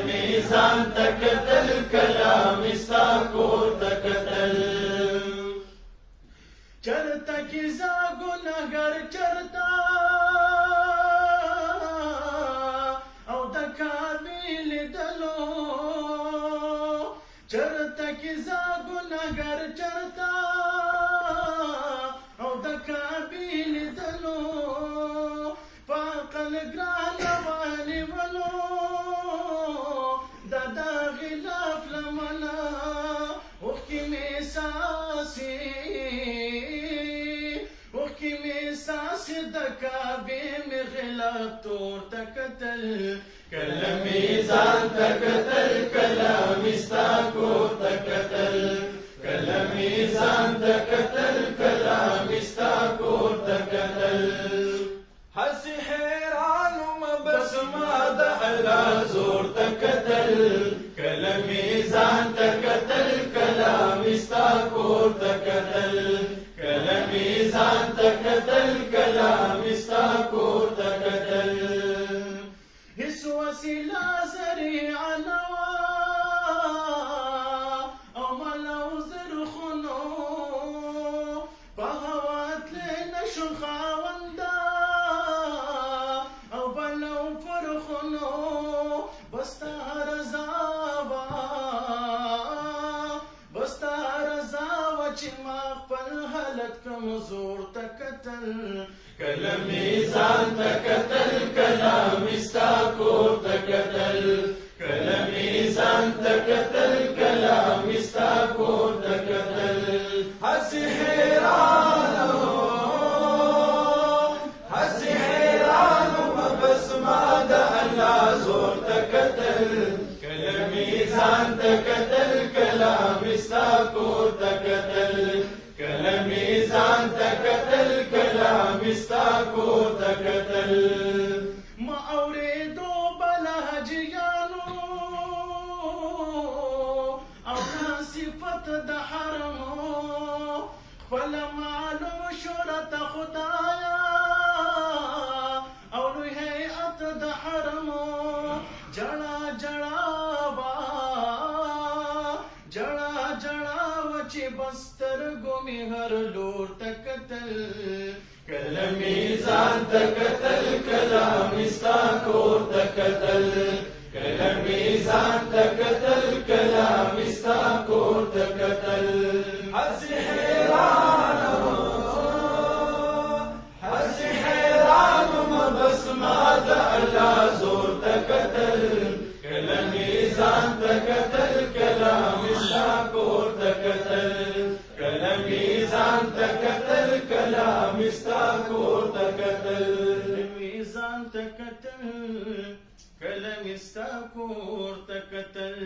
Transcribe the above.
میزان تکتل کلام ستا کور تکتل چرته کی زا ګناهګار چرته او د کامل دلو چرته کی زا ګناهګار چرته او د کامل دلو فاقل ګران وانی ولو دا غلاف لمنا وخی می ساسی دکابی می غلاف تور تکتل کله میزان تکتل کله مستا کور تکتل کله میزان تکتل کله مستا کور تکتل حسی حیرانم بس ما د الله زور تکتل کله میزان تکتل کله مستا کور تکتل کله میزان تکتل کله مستا کور تکتل هیڅ وسیله ذریعه نه وه او ملو زرخونو په هوا تللی نشو خاونده او بلو فرخونو بستا رضا وه چې ما خپل حالت کمزور تکتل کله میزان تکتل کله مستا کور تکتل کله میزان تکتل کله مستا کور تکتل هسې حیرانو بس ما د الله زور تکتل کله میزان تکتل کله مستا کور تکتل کله میزان تکتل کله مستا کور تکتل ما اورېدو بلهجیانو او دا صفت د حرمو خپله معلوم شهرت خدایا او لوی هیئت د حرمو جړه چې بسترګو مې هر لور تکتل کله میزان تکتل کله مستا کور تکتل کله میزان تکتل کله مستا کور تکتل هسې حیرانم بس ما د الله زور تکتل کله میزان تکتل کله مستا کور تکتل کله میزان تکتل کله مستا کور تکتل میزان تکتل کله مستا کور تکتل